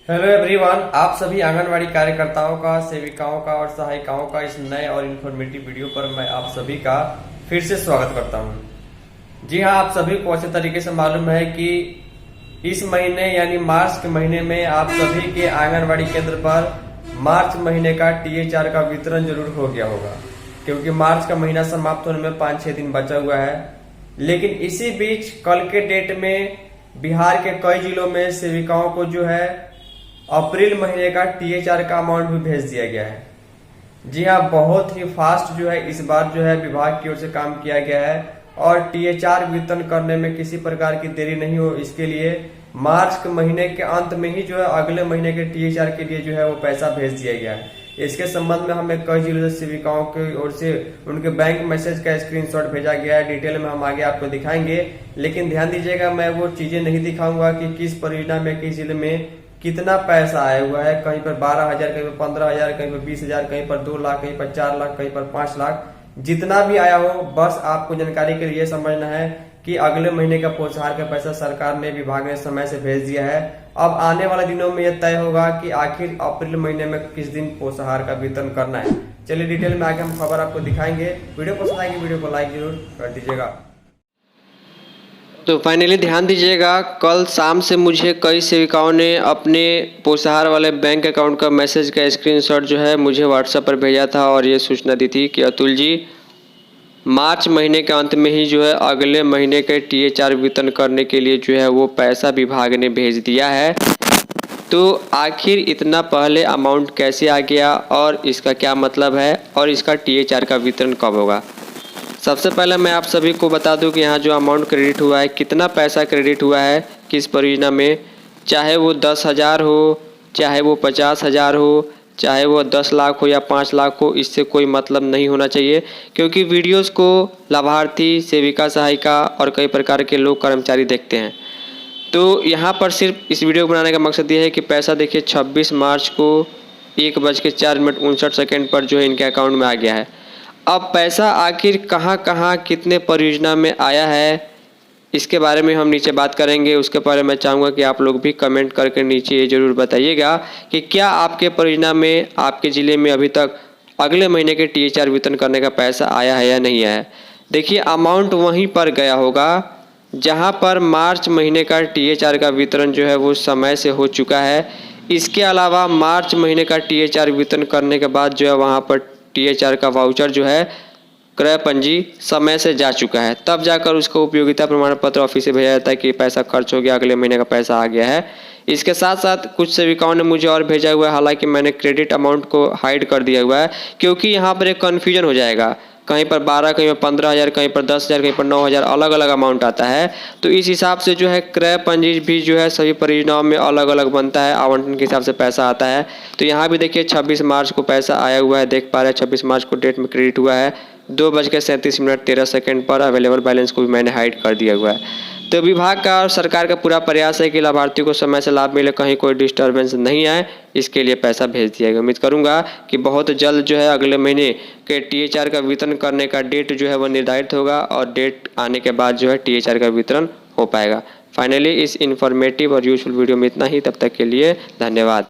Hello everyone, आप सभी आंगनवाड़ी कार्यकर्ताओं का, सेविकाओं का और सहायिकाओं का इस नए और इन्फॉर्मेटिव वीडियो पर मैं आप सभी का फिर से स्वागत करता हूं। जी हां, आप सभी को अच्छे तरीके से मालूम है कि इस महीने यानी मार्च के महीने में आप सभी के आंगनवाड़ी केंद्र पर मार्च महीने का THR का वितरण जरूर हो गया होगा, क्योंकि मार्च का महीना समाप्त होने में 5-6 दिन बचा हुआ है। लेकिन इसी बीच कल के डेट में बिहार के कई जिलों में सेविकाओं को जो है अप्रैल महीने का THR का अमाउंट भी भेज दिया गया है। जी हाँ, बहुत ही फास्ट जो है इस बार जो है विभाग की ओर से काम किया गया है और THR वितरण करने में किसी प्रकार की देरी नहीं हो, इसके लिए मार्च के महीने के अंत में ही जो है अगले महीने के THR के लिए जो है वो पैसा भेज दिया गया है। इसके संबंध में हमें कई जिलों से सेविकाओं की ओर से उनके बैंक मैसेज का स्क्रीनशॉट भेजा गया है। डिटेल में हम आगे आपको दिखाएंगे, लेकिन ध्यान दीजिएगा, मैं वो चीजें नहीं दिखाऊंगा कि किस परियोजना में किस जिले में कितना पैसा आया हुआ है। कहीं पर 12,000, कहीं पर 15,000, कहीं पर 20,000, कहीं पर 2 लाख, कहीं पर 4 लाख, कहीं पर 5 लाख, जितना भी आया हो, बस आपको जानकारी के लिए समझना है कि अगले महीने का पोषाहार का पैसा सरकार ने, विभाग ने समय से भेज दिया है। अब आने वाले दिनों में यह तय होगा कि आखिर अप्रैल महीने में किस दिन पोषाहार का वितरण करना है। चलिए डिटेल में आगे हम खबर आपको दिखाएंगे। वीडियो पसंद आएगी, वीडियो को लाइक जरूर कर दीजिएगा। तो फाइनली ध्यान दीजिएगा, कल शाम से मुझे कई सेविकाओं ने अपने पोषाहार वाले बैंक अकाउंट का मैसेज का स्क्रीनशॉट जो है मुझे व्हाट्सएप पर भेजा था और ये सूचना दी थी कि अतुल जी, मार्च महीने के अंत में ही जो है अगले महीने के THR वितरण करने के लिए जो है वो पैसा विभाग ने भेज दिया है। तो आखिर इतना पहले अमाउंट कैसे आ गया और इसका क्या मतलब है और इसका THR का वितरण कब होगा। सबसे पहले मैं आप सभी को बता दूं कि यहाँ जो अमाउंट क्रेडिट हुआ है, कितना पैसा क्रेडिट हुआ है किस परियोजना में, चाहे वो 10,000 हो, चाहे वो 50,000 हो, चाहे वो 10 लाख हो या 5 लाख हो, इससे कोई मतलब नहीं होना चाहिए, क्योंकि वीडियोस को लाभार्थी, सेविका, सहायिका और कई प्रकार के लोग, कर्मचारी देखते हैं। तो यहाँ पर सिर्फ इस वीडियो को बनाने का मकसद ये है कि पैसा देखिए 26 मार्च को 1:04 पर जो है इनके अकाउंट में आ गया है। अब पैसा आखिर कहाँ कहाँ कितने परियोजना में आया है, इसके बारे में हम नीचे बात करेंगे। उसके पहले मैं चाहूँगा कि आप लोग भी कमेंट करके नीचे ये ज़रूर बताइएगा कि क्या आपके परियोजना में, आपके ज़िले में अभी तक अगले महीने के THR वितरण करने का पैसा आया है या नहीं आया है। देखिए, अमाउंट वहीं पर गया होगा जहाँ पर मार्च महीने का THR का वितरण जो है वो समय से हो चुका है। इसके अलावा मार्च महीने का THR वितरण करने के बाद जो है वहाँ पर THR का वाउचर जो है, क्रय पंजी समय से जा चुका है, तब जाकर उसको उपयोगिता प्रमाण पत्र ऑफिस से भेजा जाता है कि पैसा खर्च हो गया, अगले महीने का पैसा आ गया है। इसके साथ साथ कुछ सेविकाओं ने मुझे और भेजा हुआ है, हालांकि मैंने क्रेडिट अमाउंट को हाइड कर दिया हुआ है, क्योंकि यहाँ पर एक कन्फ्यूजन हो जाएगा। कहीं पर 12, कहीं पर 15,000, कहीं पर 10,000, कहीं पर 9,000, अलग अलग अमाउंट आता है। तो इस हिसाब से जो है क्रय पंजी भी जो है सभी परियोजनाओं में अलग अलग बनता है, आवंटन के हिसाब से पैसा आता है। तो यहाँ भी देखिए 26 मार्च को पैसा आया हुआ है, देख पा रहे हैं 26 मार्च को डेट में क्रेडिट हुआ है। 2:37:13 पर अवेलेबल बैलेंस को भी मैंने हाइड कर दिया हुआ है। तो विभाग का और सरकार का पूरा प्रयास है कि लाभार्थियों को समय से लाभ मिले, कहीं कोई डिस्टर्बेंस नहीं आए, इसके लिए पैसा भेज दिया गया। उम्मीद करूंगा कि बहुत जल्द जो है अगले महीने के THR का वितरण करने का डेट जो है वो निर्धारित होगा और डेट आने के बाद जो है THR का वितरण हो पाएगा। फाइनली इस इन्फॉर्मेटिव और यूजफुल वीडियो में इतना ही। तब तक के लिए धन्यवाद।